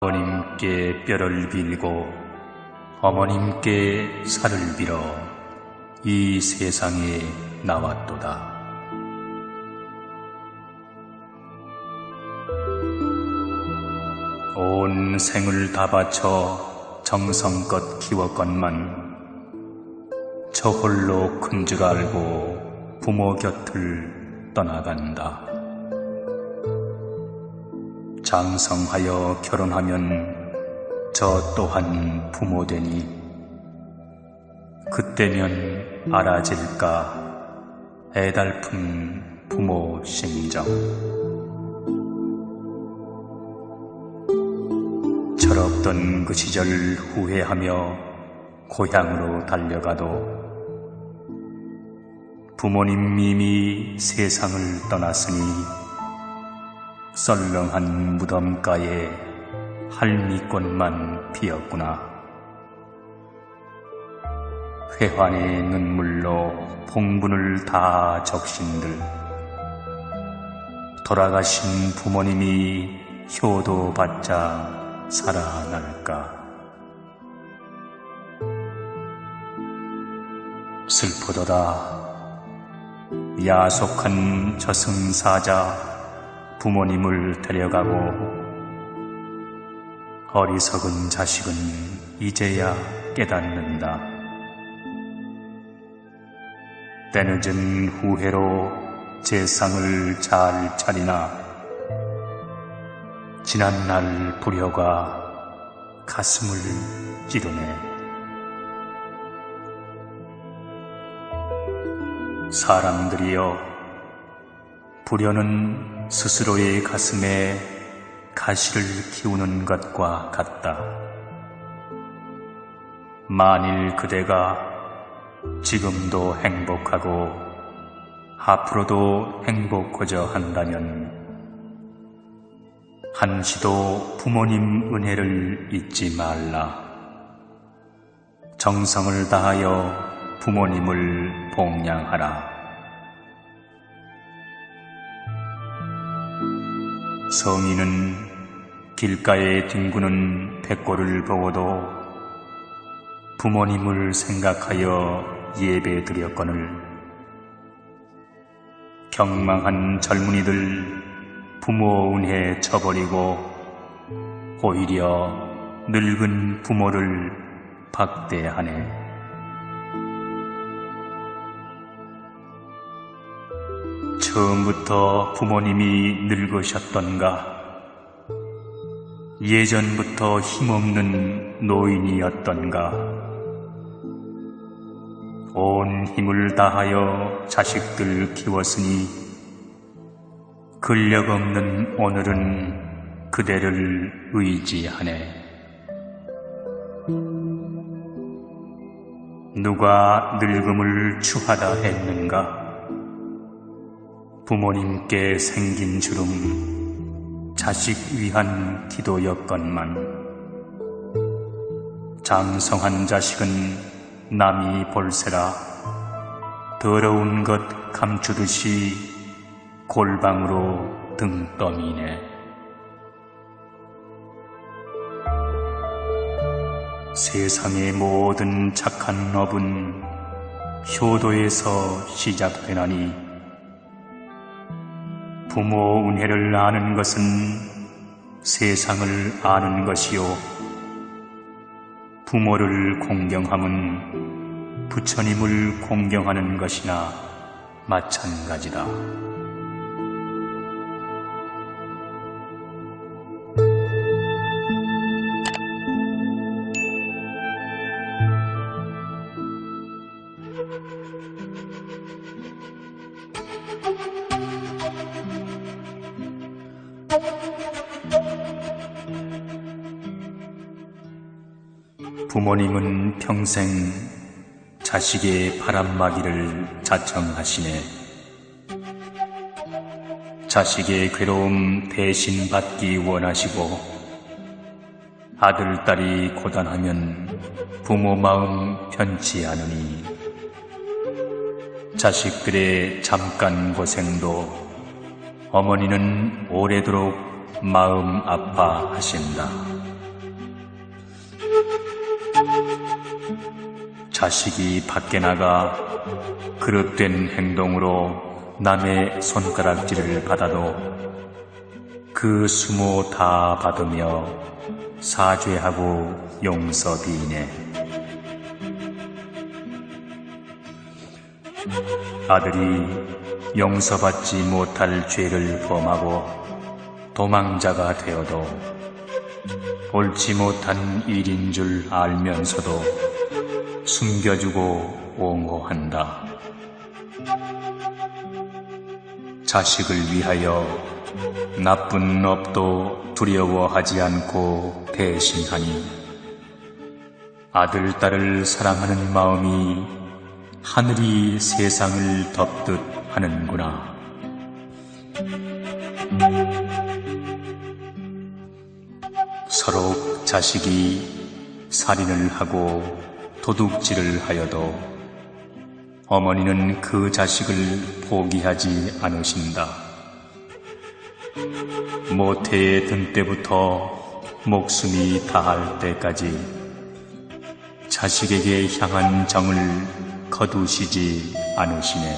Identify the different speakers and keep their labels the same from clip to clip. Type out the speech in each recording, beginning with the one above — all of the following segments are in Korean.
Speaker 1: 아버님께 뼈를 빌고 어머님께 살을 빌어 이 세상에 나왔도다. 온 생을 다 바쳐 정성껏 키웠건만 저 홀로 큰 줄 알고 부모 곁을 떠나간다. 장성하여 결혼하면 저 또한 부모 되니 그때면 알아질까 애달픈 부모 심정. 철없던 그 시절 후회하며 고향으로 달려가도 부모님 이미 세상을 떠났으니 썰렁한 무덤가에 할미꽃만 피었구나. 회환의 눈물로 봉분을 다 적신들 돌아가신 부모님이 효도받자 살아날까. 슬프도다. 야속한 저승사자 부모님을 데려가고 어리석은 자식은 이제야 깨닫는다. 때늦은 후회로 재상을 잘 차리나 지난날 불효가 가슴을 찌르네. 사람들이여, 불효는 스스로의 가슴에 가시를 키우는 것과 같다. 만일 그대가 지금도 행복하고 앞으로도 행복하자 한다면 한시도 부모님 은혜를 잊지 말라. 정성을 다하여 부모님을 봉양하라. 성인은 길가에 뒹구는 백골을 보고도 부모님을 생각하여 예배 드렸거늘 경망한 젊은이들 부모 은혜 쳐버리고 오히려 늙은 부모를 박대하네. 처음부터 부모님이 늙으셨던가? 예전부터 힘없는 노인이었던가? 온 힘을 다하여 자식들 키웠으니 근력 없는 오늘은 그대를 의지하네. 누가 늙음을 추하다 했는가? 부모님께 생긴 주름 자식 위한 기도였건만 장성한 자식은 남이 볼세라 더러운 것 감추듯이 골방으로 등 떠미네. 세상의 모든 착한 업은 효도에서 시작되나니 부모 은혜를 아는 것은 세상을 아는 것이요 부모를 공경함은 부처님을 공경하는 것이나 마찬가지다. 부모님은 평생 자식의 바람막이를 자청하시네. 자식의 괴로움 대신 받기 원하시고 아들, 딸이 고단하면 부모 마음 편치 않으니 자식들의 잠깐 고생도 어머니는 오래도록 마음 아파하신다. 자식이 밖에 나가 그릇된 행동으로 남의 손가락질을 받아도 그 수모 다 받으며 사죄하고 용서비이네. 아들이 용서받지 못할 죄를 범하고 도망자가 되어도 옳지 못한 일인 줄 알면서도 숨겨주고 옹호한다. 자식을 위하여 나쁜 업도 두려워하지 않고 배신하니 아들, 딸을 사랑하는 마음이 하늘이 세상을 덮듯 하는구나. 서로 자식이 살인을 하고 도둑질을 하여도 어머니는 그 자식을 포기하지 않으신다. 모태에 든 때부터 목숨이 다할 때까지 자식에게 향한 정을 거두시지 않으시네.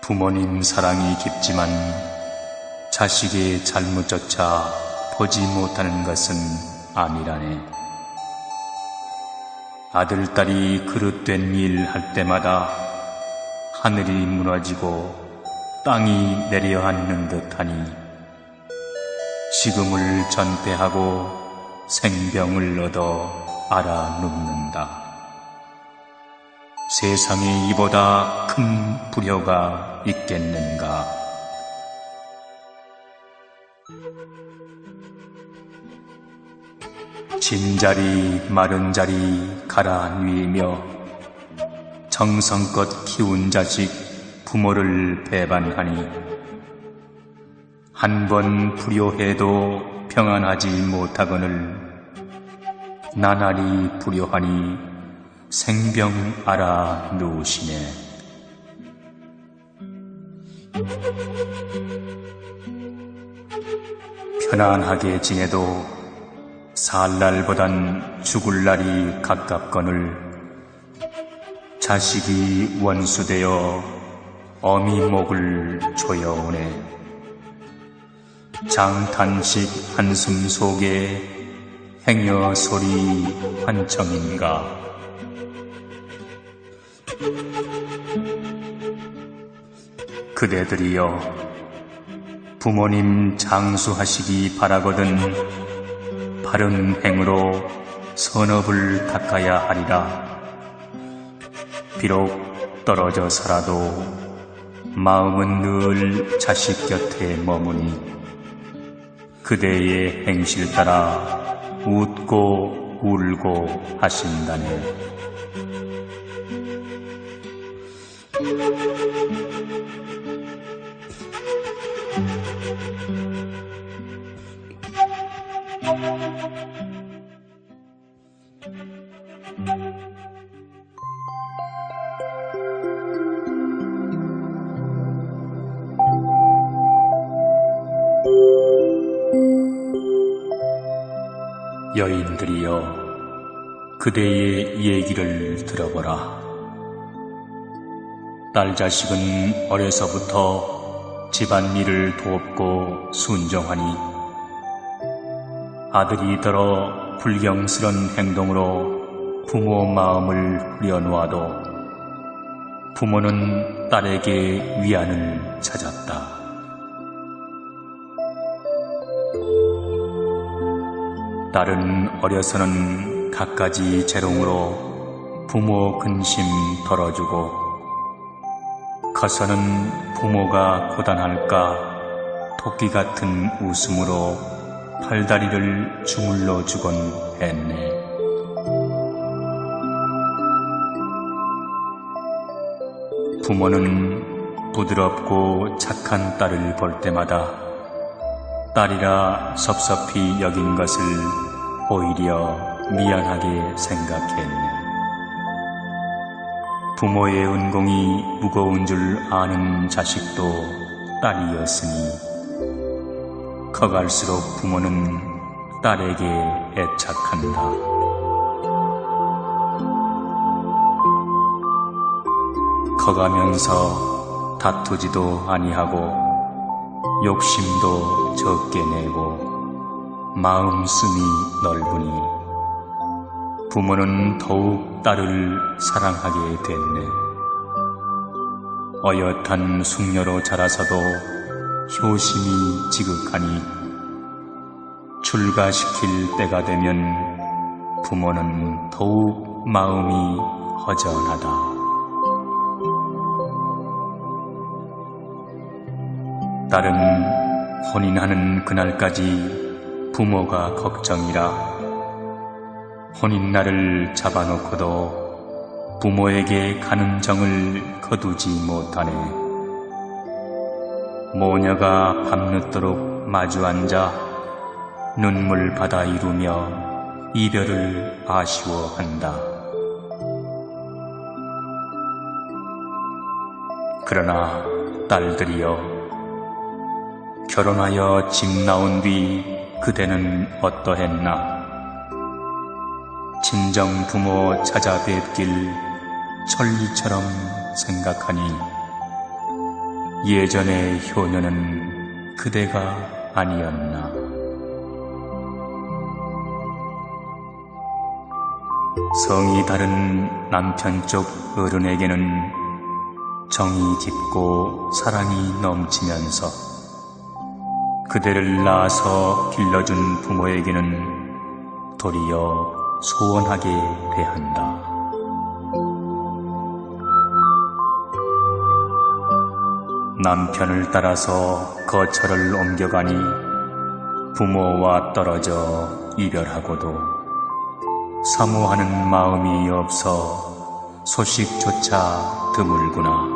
Speaker 1: 부모님 사랑이 깊지만 자식의 잘못조차 보지 못하는 것은 아니라네. 아들, 딸이 그릇된 일 할 때마다 하늘이 무너지고 땅이 내려앉는 듯하니 식음을 전폐하고 생병을 얻어 알아 눕는다. 세상에 이보다 큰 불효가 있겠는가. 진 자리 마른 자리 갈아 누이며 정성껏 키운 자식 부모를 배반하니 한 번 불효해도 평안하지 못하거늘 나날이 불효하니 생병 알아 누우시네. 편안하게 지내도 살 날보단 죽을 날이 가깝거늘 자식이 원수되어 어미 목을 조여오네. 장탄식 한숨 속에 행여 소리 환청인가. 그대들이여 부모님 장수하시기 바라거든 바른 행으로 선업을 닦아야 하리라. 비록 떨어져 살아도 마음은 늘 자식 곁에 머무니 그대의 행실 따라 웃고 울고 하신다네. 여인들이여 그대의 얘기를 들어보라. 딸 자식은 어려서부터 집안일을 돕고 순종하니 아들이 더러 불경스런 행동으로 부모 마음을 후려놓아도 부모는 딸에게 위안을 찾았다. 딸은 어려서는 갖가지 재롱으로 부모 근심 덜어주고 커서는 부모가 고단할까 토끼 같은 웃음으로 팔다리를 주물러 주곤 했네. 부모는 부드럽고 착한 딸을 볼 때마다 딸이라 섭섭히 여긴 것을 오히려 미안하게 생각했네. 부모의 은공이 무거운 줄 아는 자식도 딸이었으니 커갈수록 부모는 딸에게 애착한다. 커가면서 다투지도 아니하고 욕심도 적게 내고 마음씀이 넓으니 부모는 더욱 딸을 사랑하게 됐네. 어엿한 숙녀로 자라서도 효심이 지극하니 출가시킬 때가 되면 부모는 더욱 마음이 허전하다. 딸은 혼인하는 그날까지 부모가 걱정이라 혼인날을 잡아놓고도 부모에게 가는 정을 거두지 못하네. 모녀가 밤늦도록 마주 앉아 눈물 바다 이루며 이별을 아쉬워한다. 그러나 딸들이여, 결혼하여 집 나온 뒤 그대는 어떠했나? 친정 부모 찾아뵙길 천리처럼 생각하니 예전의 효녀는 그대가 아니었나? 성이 다른 남편 쪽 어른에게는 정이 짙고 사랑이 넘치면서 그대를 낳아서 길러준 부모에게는 도리어 소원하게 대한다. 남편을 따라서 거처를 옮겨가니 부모와 떨어져 이별하고도 사모하는 마음이 없어 소식조차 드물구나.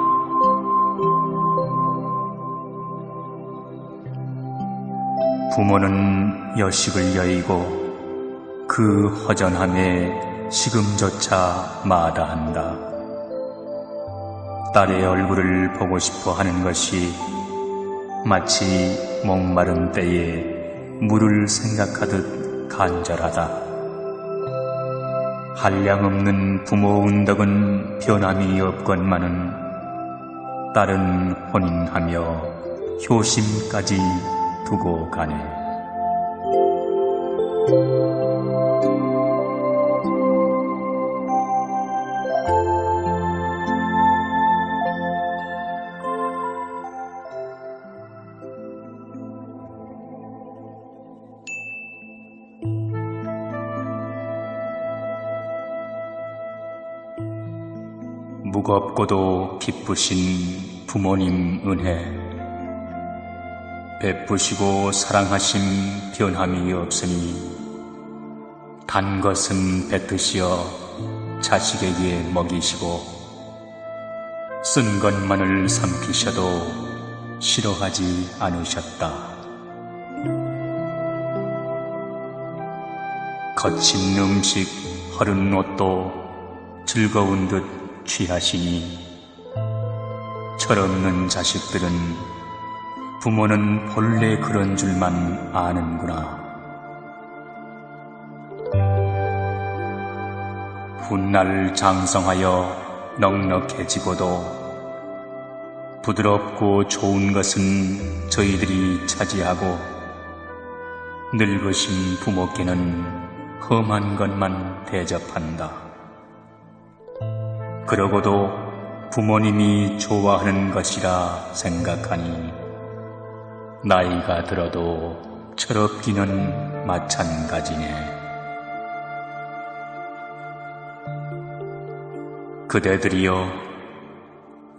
Speaker 1: 부모는 여식을 여의고 그 허전함에 식음조차 마다한다. 딸의 얼굴을 보고 싶어 하는 것이 마치 목마른 때에 물을 생각하듯 간절하다. 한량없는 부모 운덕은 변함이 없건만은 딸은 혼인하며 효심까지 두고 가네. 무겁고도 기쁘신 부모님 은혜, 베푸시고 사랑하심 변함이 없으니 단 것은 뱉으시어 자식에게 먹이시고 쓴 것만을 삼키셔도 싫어하지 않으셨다. 거친 음식, 허른 옷도 즐거운 듯 취하시니 철없는 자식들은 부모는 본래 그런 줄만 아는구나. 훗날 장성하여 넉넉해지고도 부드럽고 좋은 것은 저희들이 차지하고 늙으신 부모께는 험한 것만 대접한다. 그러고도 부모님이 좋아하는 것이라 생각하니 나이가 들어도 철없기는 마찬가지네. 그대들이여,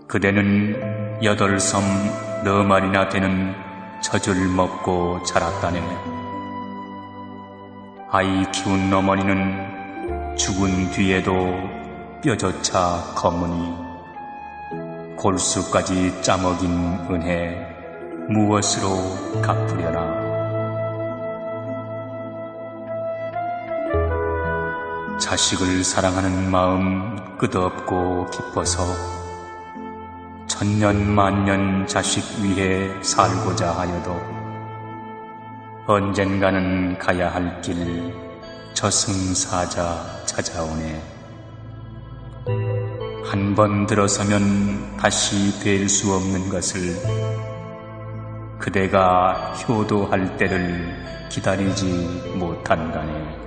Speaker 1: 그대는 8섬 4마리나 되는 젖을 먹고 자랐다네. 아이 키운 어머니는 죽은 뒤에도 뼈조차 검으니 골수까지 짜먹인 은혜 무엇으로 갚으려나. 자식을 사랑하는 마음 끝없고 기뻐서 천년 만년 자식 위해 살고자 하여도 언젠가는 가야 할 길 저승사자 찾아오네. 한 번 들어서면 다시 될 수 없는 것을 그대가 효도할 때를 기다리지 못한다네.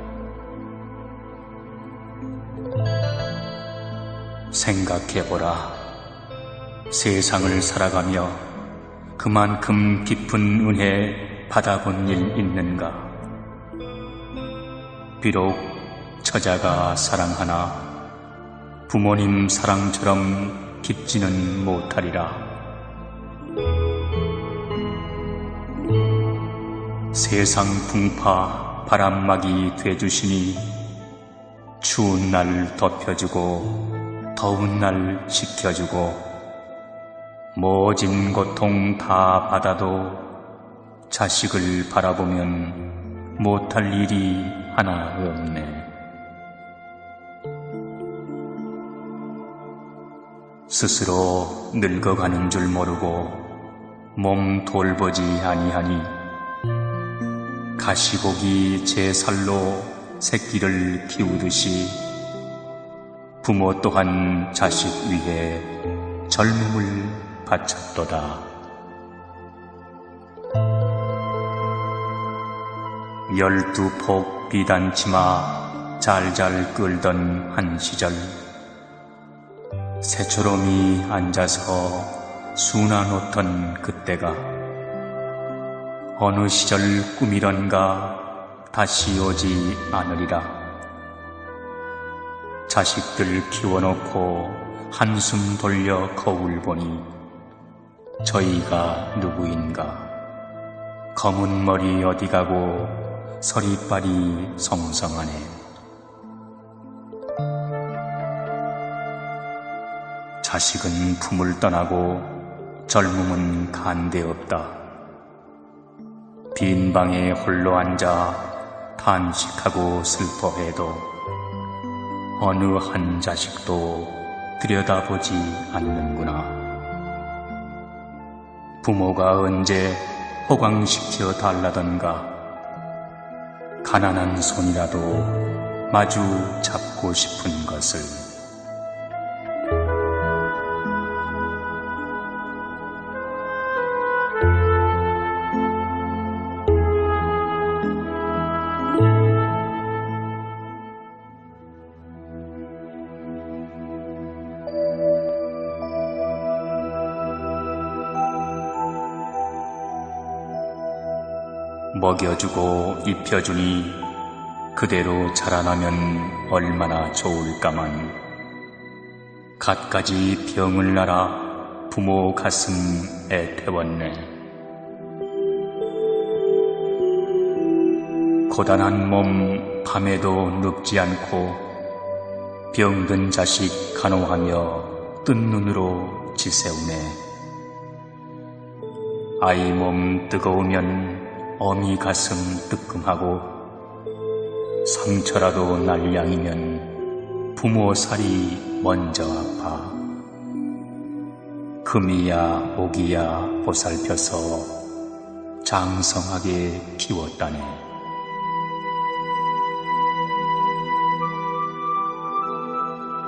Speaker 1: 생각해보라. 세상을 살아가며 그만큼 깊은 은혜 받아본 일 있는가? 비록 처자가 사랑하나 부모님 사랑처럼 깊지는 못하리라. 세상 풍파 바람막이 돼주시니 추운 날 덮여주고 더운 날 식혀주고 모진 고통 다 받아도 자식을 바라보면 못할 일이 하나 없네. 스스로 늙어가는 줄 모르고 몸 돌보지 아니하니 가시고기 제 살로 새끼를 키우듯이 부모 또한 자식 위해 젊음을 바쳤도다. 열두 폭 비단치마 잘잘 끌던 한 시절 새초롬이 앉아서 수나 놓던 그때가 어느 시절 꿈이런가 다시 오지 않으리라. 자식들 키워놓고 한숨 돌려 거울 보니 저희가 누구인가. 검은 머리 어디 가고 서리빨이 성성하네. 자식은 품을 떠나고 젊음은 간데없다. 빈 방에 홀로 앉아 탄식하고 슬퍼해도 어느 한 자식도 들여다보지 않는구나. 부모가 언제 호강시켜 달라던가. 가난한 손이라도 마주 잡고 싶은 것을. 먹여주고 입혀주니 그대로 자라나면 얼마나 좋을까만 갖가지 병을 앓아 부모 가슴에 태웠네. 고단한 몸 밤에도 눕지 않고 병든 자식 간호하며 뜬 눈으로 지새우네. 아이 몸 뜨거우면 어미 가슴 뜨끔하고 상처라도 날 양이면 부모 살이 먼저 아파. 금이야 오기야 보살펴서 장성하게 키웠다네.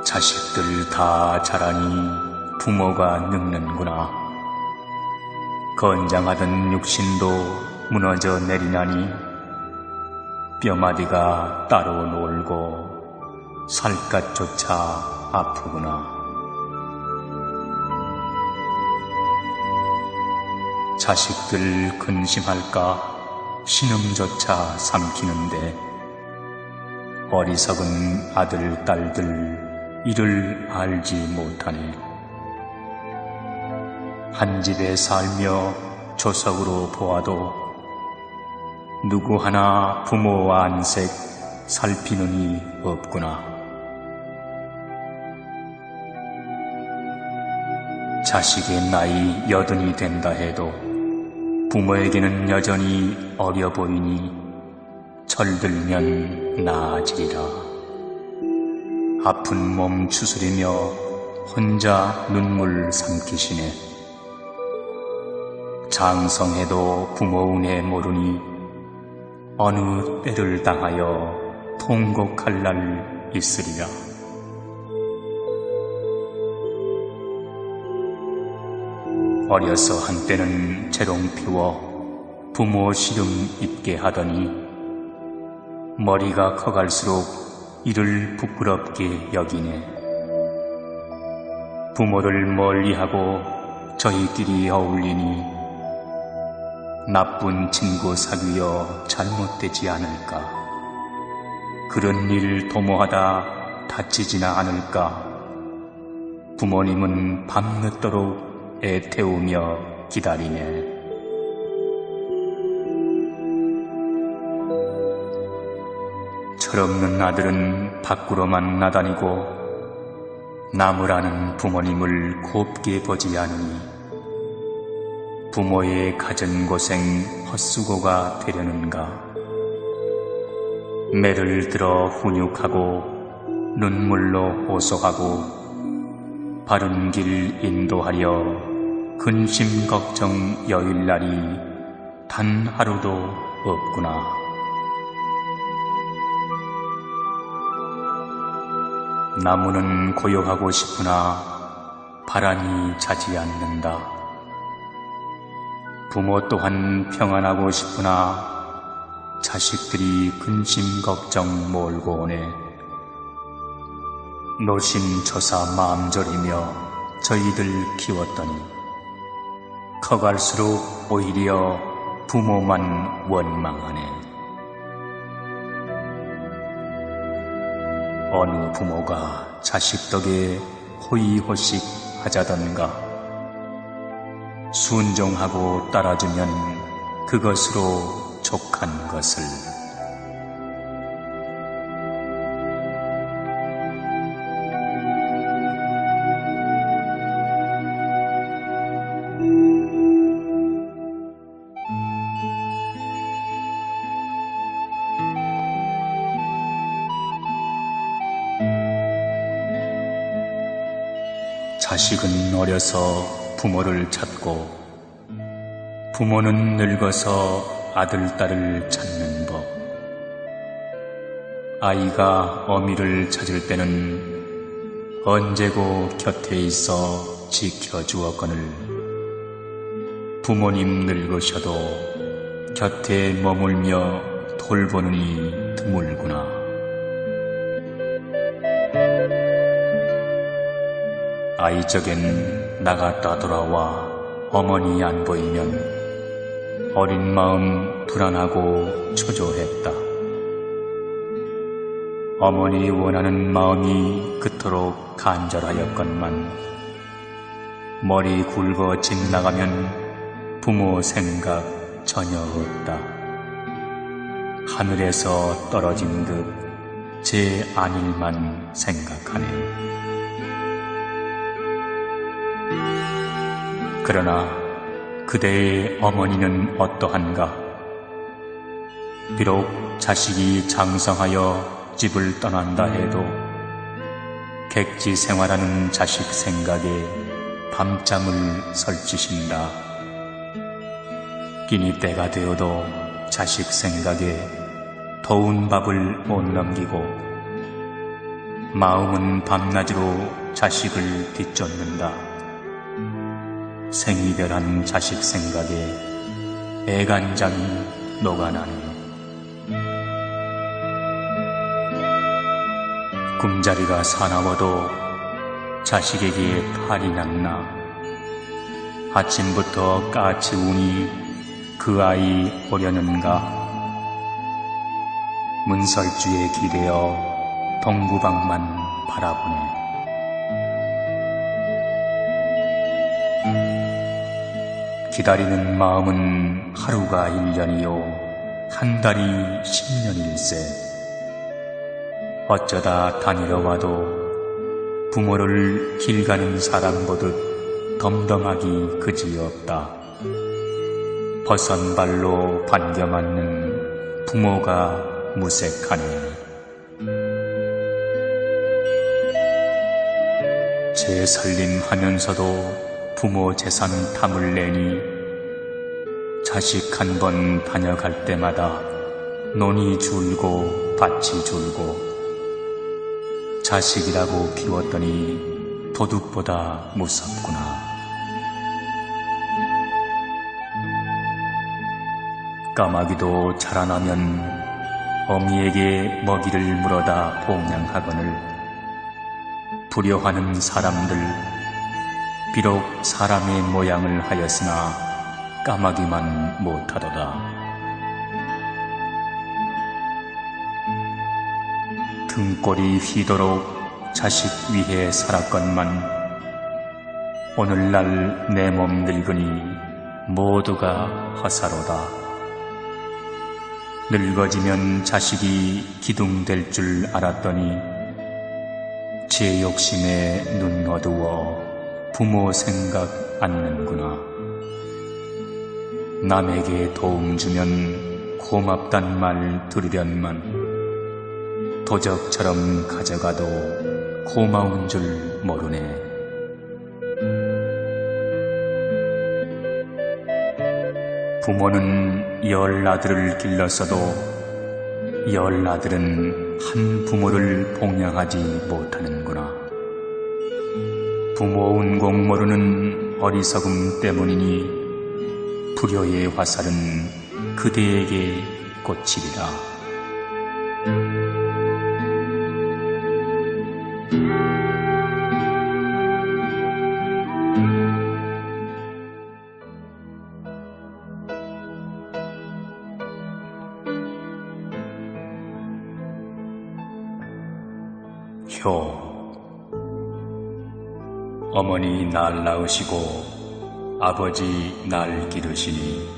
Speaker 1: 자식들 다 자라니 부모가 늙는구나. 건장하던 육신도 무너져 내리나니 뼈마디가 따로 놀고 살갗조차 아프구나. 자식들 근심할까 신음조차 삼키는데 어리석은 아들, 딸들 이를 알지 못하네. 한 집에 살며 조석으로 보아도 누구 하나 부모 안색 살피는 이 없구나. 자식의 나이 80이 된다 해도 부모에게는 여전히 어려 보이니 철들면 나아지리라. 아픈 몸 추스리며 혼자 눈물 삼키시네. 장성해도 부모 은혜 모르니 어느 때를 당하여 통곡할 날 있으리라. 어려서 한때는 재롱 피워 부모 시름 입게 하더니 머리가 커갈수록 이를 부끄럽게 여기네. 부모를 멀리하고 저희끼리 어울리니 나쁜 친구 사귀어 잘못되지 않을까? 그런 일 도모하다 다치지나 않을까? 부모님은 밤늦도록 애태우며 기다리네. 철없는 아들은 밖으로만 나다니고 나무라는 부모님을 곱게 보지 않으니 부모의 갖은 고생 헛수고가 되려는가. 매를 들어 훈육하고 눈물로 호소하고 바른 길 인도하려 근심 걱정 여일 날이 단 하루도 없구나. 나무는 고요하고 싶으나 바람이 자지 않는다. 부모 또한 평안하고 싶으나 자식들이 근심 걱정 몰고 오네. 노심초사 마음 졸이며 저희들 키웠더니 커갈수록 오히려 부모만 원망하네. 어느 부모가 자식 덕에 호의호식 하자던가. 순종하고 따라주면 그것으로 족한 것을. 자식은 어려서 부모를 찾고 부모는 늙어서 아들, 딸을 찾는 법. 아이가 어미를 찾을 때는 언제고 곁에 있어 지켜주었거늘 부모님 늙으셔도 곁에 머물며 돌보느니 드물구나. 아이적엔 나갔다 돌아와 어머니 안 보이면 어린 마음 불안하고 초조했다. 어머니 원하는 마음이 그토록 간절하였건만 머리 굵어 집 나가면 부모 생각 전혀 없다. 하늘에서 떨어진 듯 제 안일만 생각하네. 그러나 그대의 어머니는 어떠한가? 비록 자식이 장성하여 집을 떠난다 해도 객지 생활하는 자식 생각에 밤잠을 설치신다. 끼니 때가 되어도 자식 생각에 더운 밥을 못 넘기고 마음은 밤낮으로 자식을 뒤쫓는다. 생이별한 자식 생각에 애간장이 녹아나네. 꿈자리가 사나워도 자식에게 탈이 났나. 아침부터 까치 우니 그 아이 오려는가. 문설주에 기대어 동구방만 바라보네. 기다리는 마음은 하루가 1년이요 한 달이 10년일세. 어쩌다 다니러 와도 부모를 길 가는 사람 보듯 덤덤하기 그지없다. 버선발로 반겨맞는 부모가 무색하네. 재살림하면서도 부모 재산 탐을 내니 자식 한 번 다녀갈 때마다 논이 줄고 밭이 줄고 자식이라고 키웠더니 도둑보다 무섭구나. 까마귀도 자라나면 어미에게 먹이를 물어다 봉양하거늘 부려하는 사람들, 비록 사람의 모양을 하였으나 까마귀만 못하도다. 등골이 휘도록 자식 위해 살았건만 오늘날 내 몸 늙으니 모두가 허사로다. 늙어지면 자식이 기둥될 줄 알았더니 제 욕심에 눈 어두워 부모 생각 않는구나. 남에게 도움 주면 고맙단 말 들으련만 도적처럼 가져가도 고마운 줄 모르네. 부모는 10아들을 길렀어도 10아들은 한 부모를 봉양하지 못하는구나. 부모 운공 모르는 어리석음 때문이니 불효의 화살은 그대에게 꽂히리라. 효, 어머니 날 낳으시고 아버지 날 기르시니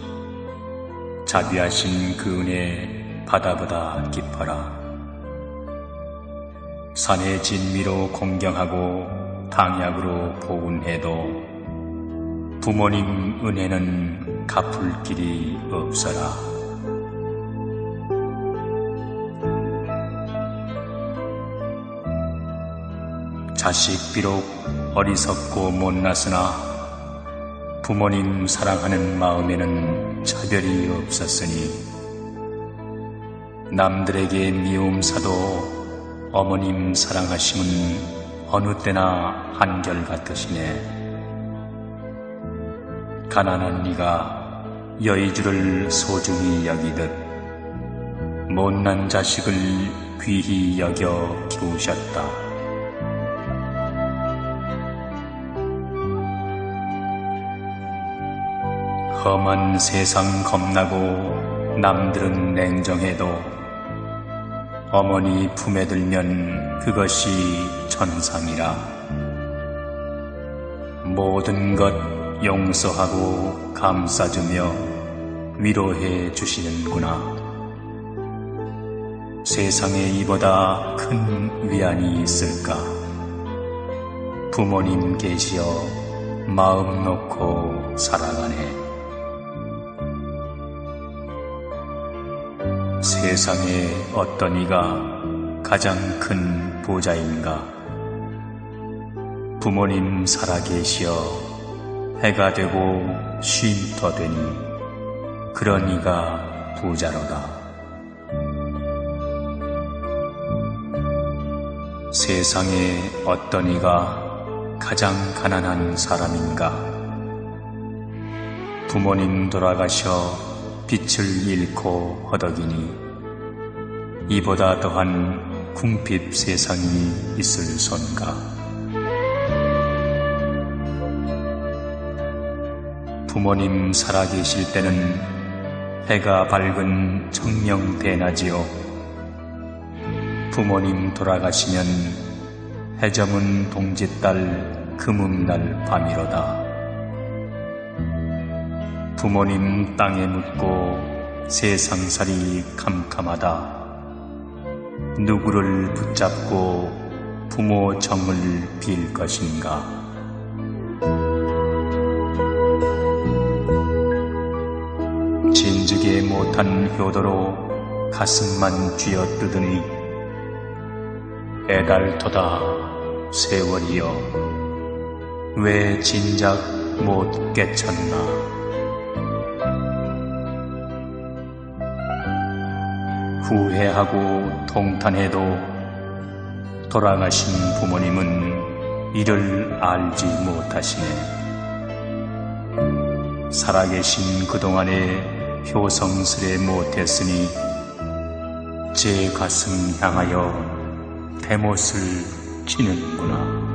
Speaker 1: 자비하신 그 은혜 바다보다 깊어라. 산의 진미로 공경하고 당약으로 보훈해도 부모님 은혜는 갚을 길이 없어라. 자식 비록 어리석고 못났으나 부모님 사랑하는 마음에는 차별이 없었으니 남들에게 미움 사도 어머님 사랑하심은 어느 때나 한결같으시네. 가난한 네가 여의주를 소중히 여기듯 못난 자식을 귀히 여겨 키우셨다. 험한 세상 겁나고 남들은 냉정해도 어머니 품에 들면 그것이 천상이라. 모든 것 용서하고 감싸주며 위로해 주시는구나. 세상에 이보다 큰 위안이 있을까. 부모님 계시어 마음 놓고 살아가네. 세상에 어떤 이가 가장 큰 부자인가. 부모님 살아계시어 해가 되고 쉼터 되니 그런 이가 부자로다. 세상에 어떤 이가 가장 가난한 사람인가. 부모님 돌아가셔 빛을 잃고 허덕이니 이보다 더한 궁핍 세상이 있을 손가. 부모님 살아계실 때는 해가 밝은 청명 대낮이요 부모님 돌아가시면 해저문 동짓달 금음날 밤이로다. 부모님 땅에 묻고 세상살이 캄캄하다. 누구를 붙잡고 부모 정을 빌 것인가. 진즉에 못한 효도로 가슴만 쥐어뜯으니 애달토다 세월이여 왜 진작 못 깨쳤나. 후회하고 통탄해도 돌아가신 부모님은 이를 알지 못하시네. 살아계신 그동안에 효성스레 못했으니 제 가슴 향하여 대못을 치는구나.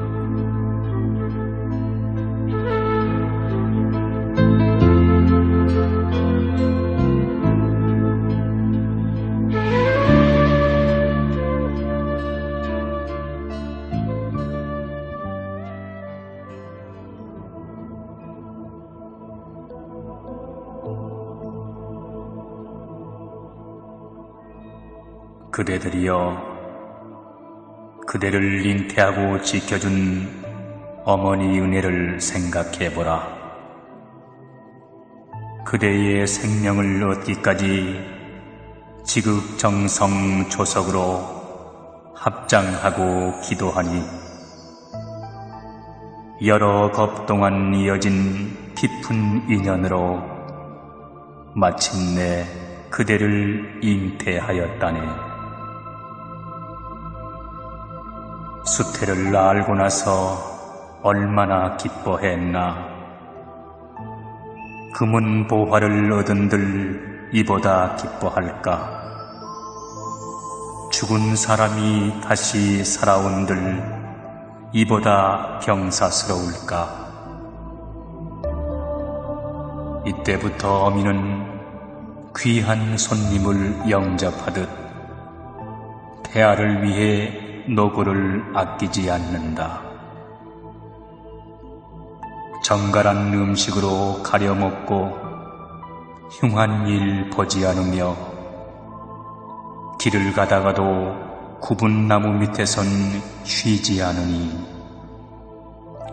Speaker 1: 그대들이여, 그대를 잉태하고 지켜준 어머니 은혜를 생각해보라. 그대의 생명을 얻기까지 지극정성 조석으로 합장하고 기도하니 여러 겁 동안 이어진 깊은 인연으로 마침내 그대를 잉태하였다네. 수태를 알고 나서 얼마나 기뻐했나. 금은 보화를 얻은들 이보다 기뻐할까. 죽은 사람이 다시 살아온들 이보다 경사스러울까. 이때부터 어미는 귀한 손님을 영접하듯 태아를 위해 노고를 아끼지 않는다. 정갈한 음식으로 가려먹고 흉한 일 보지 않으며 길을 가다가도 굽은 나무 밑에선 쉬지 않으니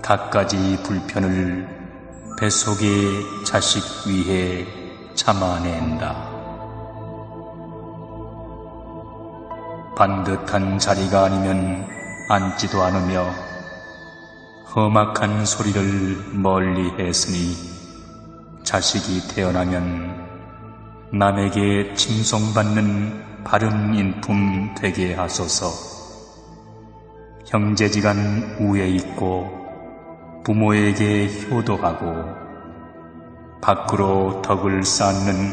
Speaker 1: 갖가지 불편을 뱃속의 자식 위해 참아낸다. 반듯한 자리가 아니면 앉지도 않으며 험악한 소리를 멀리 했으니 자식이 태어나면 남에게 칭송받는 바른 인품 되게 하소서. 형제지간 우애 있고 부모에게 효도하고 밖으로 덕을 쌓는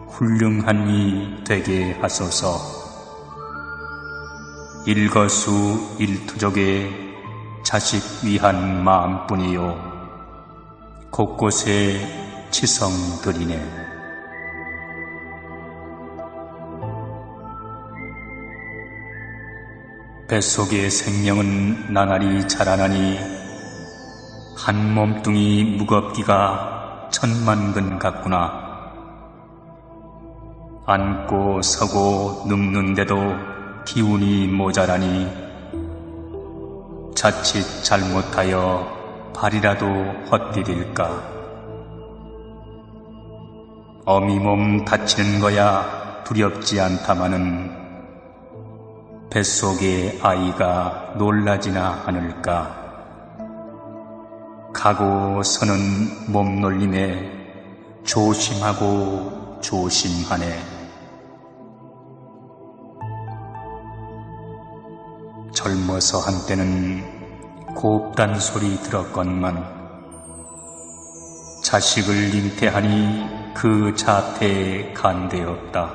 Speaker 1: 훌륭한 이 되게 하소서. 일거수일투족의 자식 위한 마음뿐이요 곳곳에 치성드리네. 뱃속의 생명은 나날이 자라나니 한 몸뚱이 무겁기가 천만근 같구나. 앉고 서고 눕는데도 기운이 모자라니 자칫 잘못하여 발이라도 헛디딜까. 어미 몸 다치는 거야 두렵지 않다마는 뱃속의 아이가 놀라지나 않을까. 가고 서는 몸놀림에 조심하고 조심하네. 젊어서 한때는 곱단 소리 들었건만 자식을 잉태하니 그 자태에 간대없다.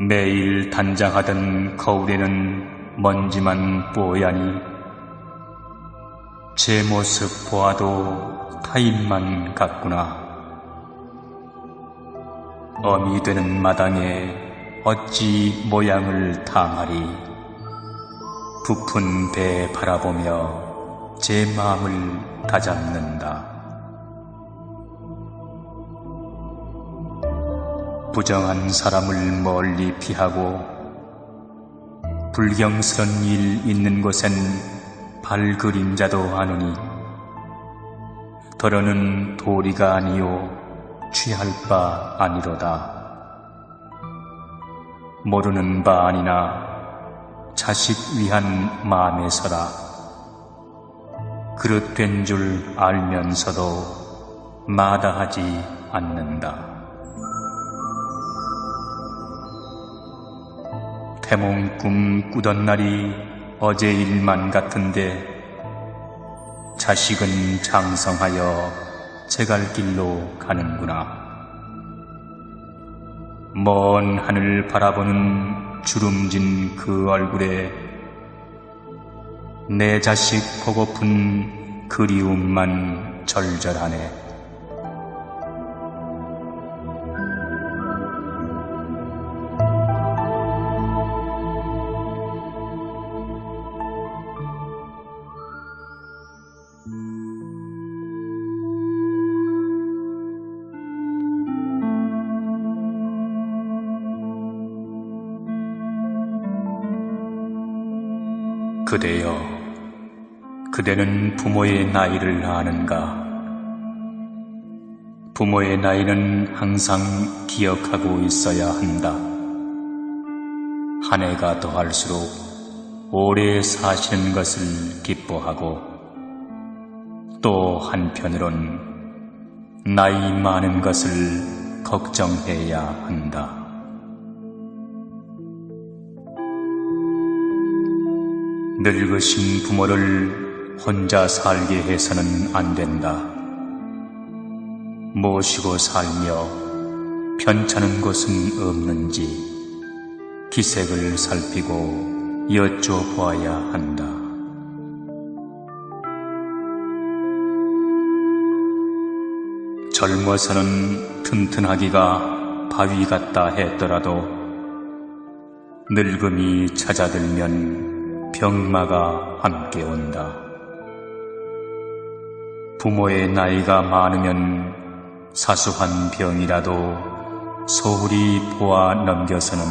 Speaker 1: 매일 단장하던 거울에는 먼지만 뽀야니 제 모습 보아도 타인만 같구나. 어미 되는 마당에 어찌 모양을 탐하리. 부푼 배 바라보며 제 마음을 다잡는다. 부정한 사람을 멀리 피하고 불경스런 일 있는 곳엔 발그림자도 아누니 더러는 도리가 아니요 취할 바 아니로다. 모르는 바 아니나 자식 위한 마음에서라. 그릇된 줄 알면서도 마다하지 않는다. 태몽 꿈 꾸던 날이 어제 일만 같은데 자식은 장성하여 제갈 길로 가는구나. 먼 하늘 바라보는 주름진 그 얼굴에 내 자식 보고픈 그리움만 절절하네. 그대여, 그대는 부모의 나이를 아는가? 부모의 나이는 항상 기억하고 있어야 한다. 한 해가 더할수록 오래 사시는 것을 기뻐하고 또 한편으론 나이 많은 것을 걱정해야 한다. 늙으신 부모를 혼자 살게 해서는 안 된다. 모시고 살며 편찮은 곳은 없는지 기색을 살피고 여쭤보아야 한다. 젊어서는 튼튼하기가 바위 같다 했더라도 늙음이 찾아들면 병마가 함께 온다. 부모의 나이가 많으면 사소한 병이라도 소홀히 보아 넘겨서는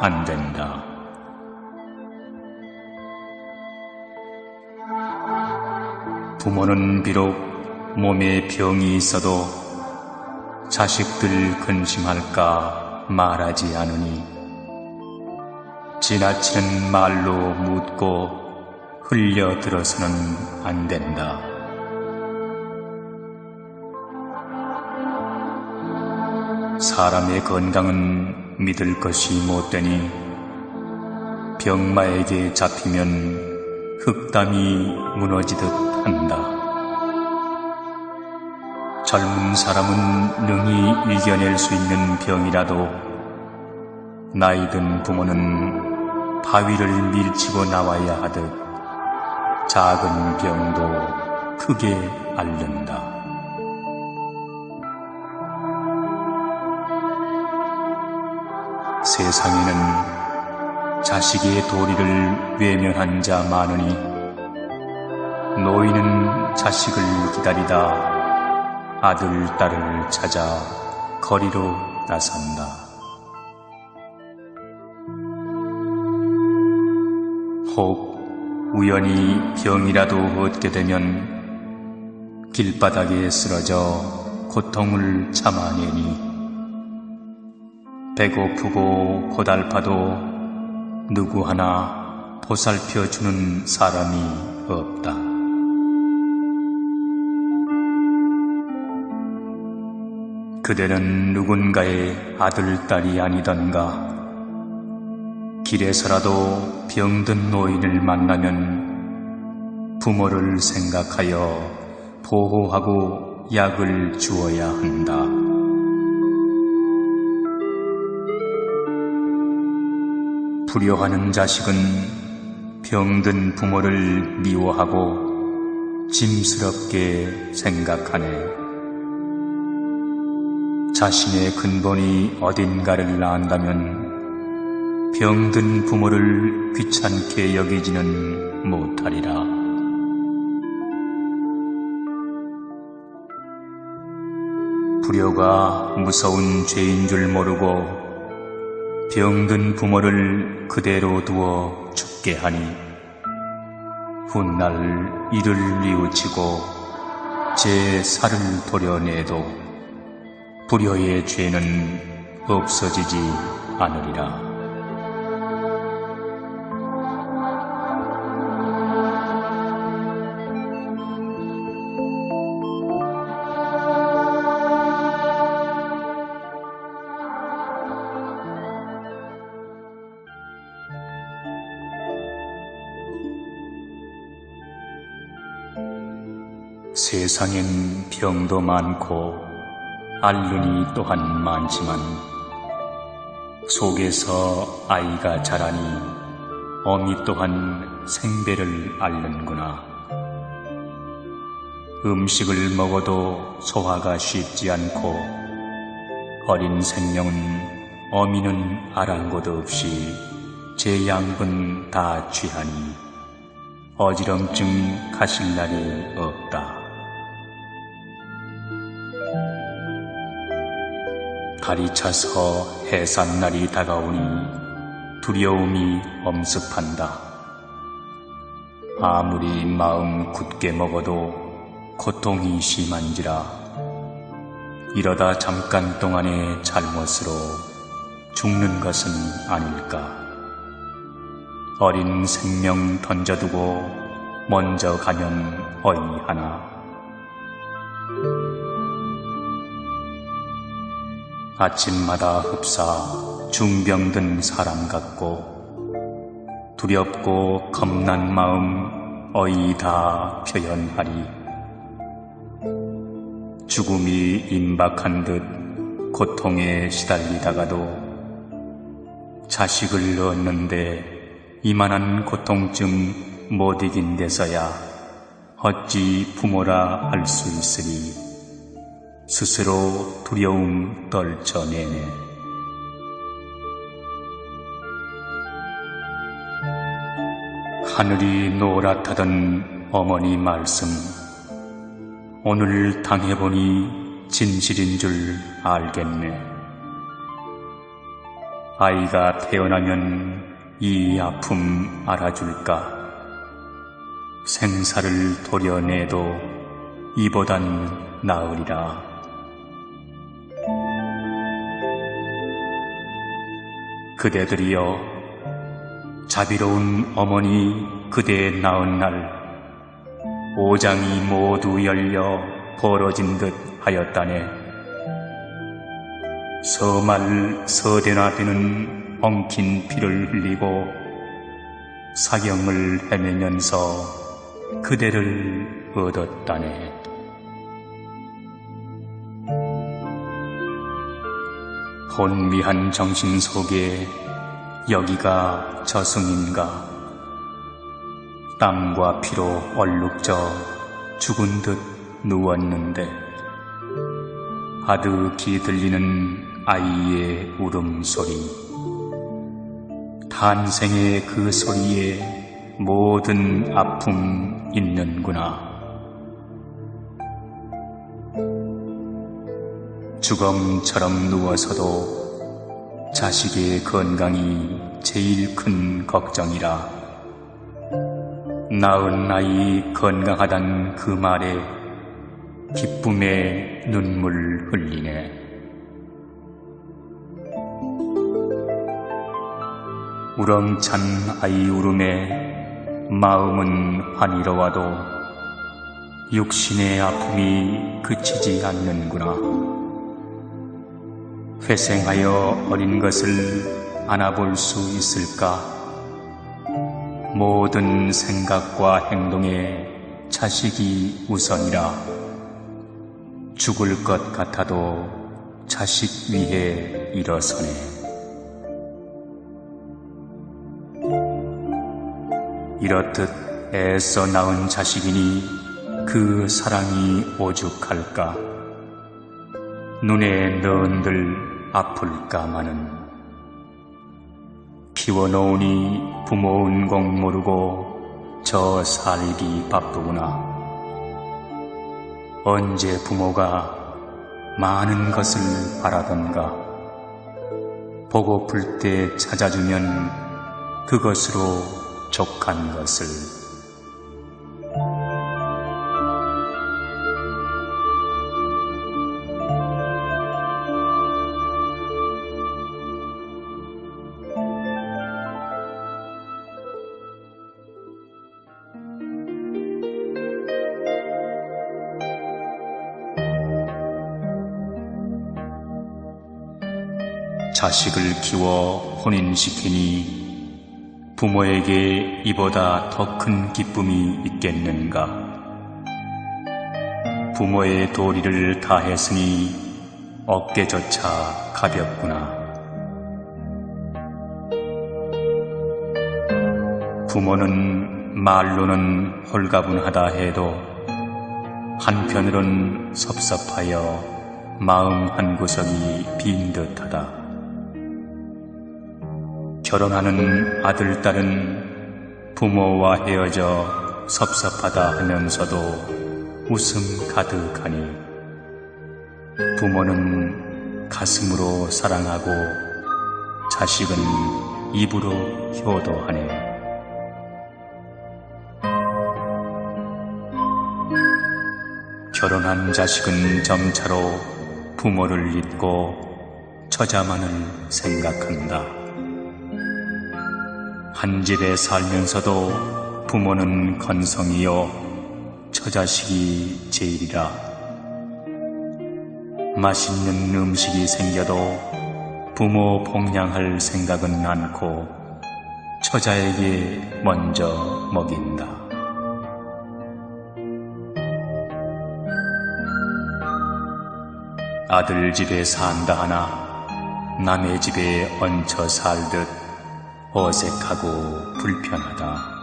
Speaker 1: 안 된다. 부모는 비록 몸에 병이 있어도 자식들 근심할까 말하지 않으니 지나치는 말로 묻고 흘려들어서는 안 된다. 사람의 건강은 믿을 것이 못되니 병마에게 잡히면 흙담이 무너지듯 한다. 젊은 사람은 능히 이겨낼 수 있는 병이라도 나이 든 부모는 바위를 밀치고 나와야 하듯 작은 병도 크게 앓는다. 세상에는 자식의 도리를 외면한 자 많으니 노인은 자식을 기다리다 아들, 딸을 찾아 거리로 나선다. 혹 우연히 병이라도 얻게 되면 길바닥에 쓰러져 고통을 참아내니 배고프고 고달파도 누구 하나 보살펴주는 사람이 없다. 그대는 누군가의 아들, 딸이 아니던가. 길에서라도 병든 노인을 만나면 부모를 생각하여 보호하고 약을 주어야 한다. 불효하는 자식은 병든 부모를 미워하고 짐스럽게 생각하네. 자신의 근본이 어딘가를 안다면 병든 부모를 귀찮게 여기지는 못하리라. 불효가 무서운 죄인 줄 모르고 병든 부모를 그대로 두어 죽게 하니 훗날 이를 뉘우치고 제 살을 도려내도 불효의 죄는 없어지지 않으리라. 세상엔 병도 많고 앓는이 또한 많지만 속에서 아이가 자라니 어미 또한 생배를 앓는구나. 음식을 먹어도 소화가 쉽지 않고 어린 생명은 어미는 아랑곳 없이 제 양분 다 취하니 어지럼증 가실 날이 없다. 달이 차서 해산날이 다가오니 두려움이 엄습한다. 아무리 마음 굳게 먹어도 고통이 심한지라 이러다 잠깐 동안의 잘못으로 죽는 것은 아닐까. 어린 생명 던져두고 먼저 가면 어이하나. 아침마다 흡사 중병든 사람 같고 두렵고 겁난 마음 어이 다 표현하리. 죽음이 임박한 듯 고통에 시달리다가도 자식을 얻는데 이만한 고통쯤 못 이긴 데서야 어찌 부모라 할 수 있으리. 스스로 두려움 떨쳐내네. 하늘이 노랗다던 어머니 말씀, 오늘 당해보니 진실인 줄 알겠네. 아이가 태어나면 이 아픔 알아줄까? 생사를 도려내도 이보단 나으리라. 그대들이여, 자비로운 어머니 그대 낳은 날 오장이 모두 열려 벌어진 듯 하였다네. 서말 서대나 되는 엉킨 피를 흘리고 사경을 헤매면서 그대를 얻었다네. 혼미한 정신 속에 여기가 저승인가. 땀과 피로 얼룩져 죽은 듯 누웠는데 아득히 들리는 아이의 울음소리, 탄생의 그 소리에 모든 아픔 있는구나. 주검처럼 누워서도 자식의 건강이 제일 큰 걱정이라. 낳은 아이 건강하단 그 말에 기쁨에 눈물 흘리네. 우렁찬 아이 울음에 마음은 환희로워도 육신의 아픔이 그치지 않는구나. 회생하여 어린 것을 안아볼 수 있을까? 모든 생각과 행동에 자식이 우선이라. 죽을 것 같아도 자식 위해 일어서네. 이렇듯 애써 낳은 자식이니 그 사랑이 오죽할까. 눈에 넣은들 아플까마는. 피워놓으니 부모 은공 모르고 저 살기 바쁘구나. 언제 부모가 많은 것을 바라던가. 보고플 때 찾아주면 그것으로 족한 것을. 자식을 키워 혼인시키니 부모에게 이보다 더 큰 기쁨이 있겠는가. 부모의 도리를 다했으니 어깨조차 가볍구나. 부모는 말로는 홀가분하다 해도 한편으론 섭섭하여 마음 한구석이 빈 듯하다. 결혼하는 아들, 딸은 부모와 헤어져 섭섭하다 하면서도 웃음 가득하니 부모는 가슴으로 사랑하고 자식은 입으로 효도하네. 결혼한 자식은 점차로 부모를 잊고 처자만을 생각한다. 한 집에 살면서도 부모는 건성이요 처자식이 제일이라. 맛있는 음식이 생겨도 부모 복양할 생각은 않고 처자에게 먼저 먹인다. 아들 집에 산다 하나 남의 집에 얹혀 살듯 어색하고 불편하다.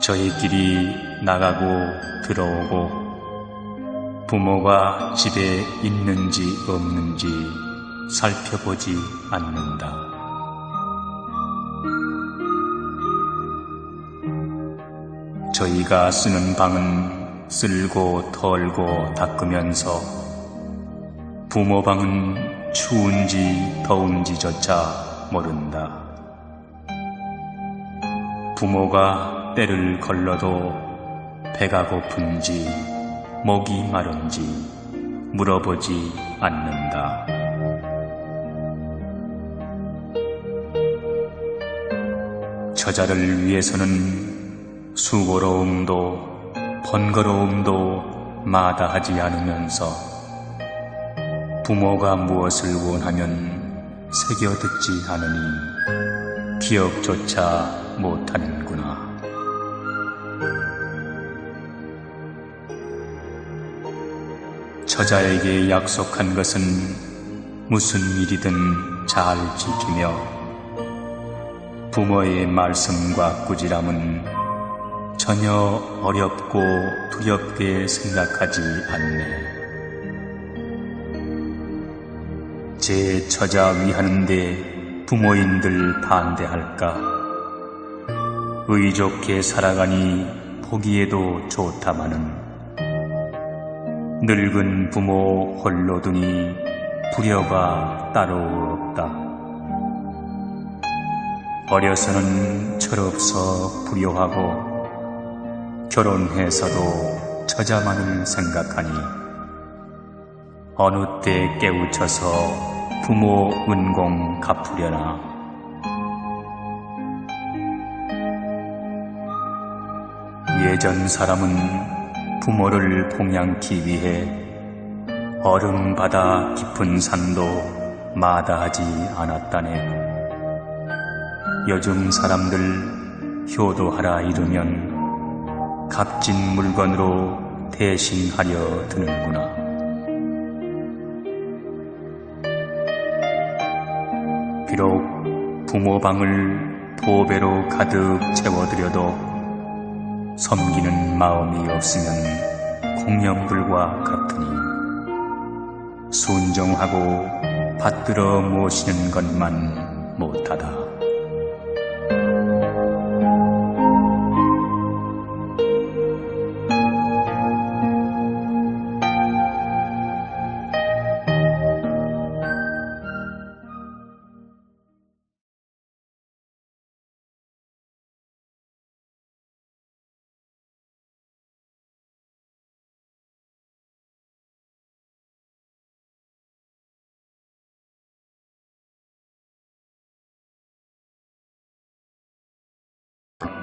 Speaker 1: 저희끼리 나가고 들어오고 부모가 집에 있는지 없는지 살펴보지 않는다. 저희가 쓰는 방은 쓸고 털고 닦으면서 부모 방은 추운지 더운지조차 모른다. 부모가 때를 걸러도 배가 고픈지 목이 마른지 물어보지 않는다. 처자를 위해서는 수고로움도 번거로움도 마다하지 않으면서 부모가 무엇을 원하면 새겨듣지 않으니 기억조차 못하는구나. 처자에게 약속한 것은 무슨 일이든 잘 지키며 부모의 말씀과 꾸지람은 전혀 어렵고 두렵게 생각하지 않네. 제 처자 위하는데 부모인들 반대할까? 의좋게 살아가니 보기에도 좋다마는 늙은 부모 홀로 두니 불효가 따로 없다. 어려서는 철없어 불효하고 결혼해서도 처자만을 생각하니 어느 때 깨우쳐서 부모 은공 갚으려나. 예전 사람은 부모를 봉양기 위해 얼음바다 깊은 산도 마다하지 않았다네. 요즘 사람들 효도하라 이르면 값진 물건으로 대신하려 드는구나. 비록 부모 방을 보배로 가득 채워드려도 섬기는 마음이 없으면 공연불과 같으니 순종하고 받들어 모시는 것만 못하다.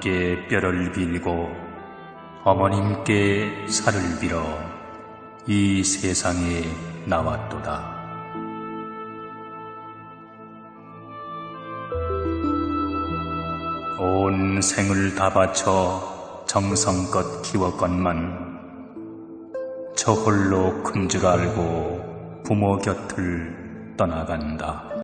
Speaker 1: 께 뼈를 빌고 어머님께 살을 빌어 이 세상에 나왔도다. 온 생을 다 바쳐 정성껏 키웠건만 저 홀로 큰 줄 알고 부모 곁을 떠나간다.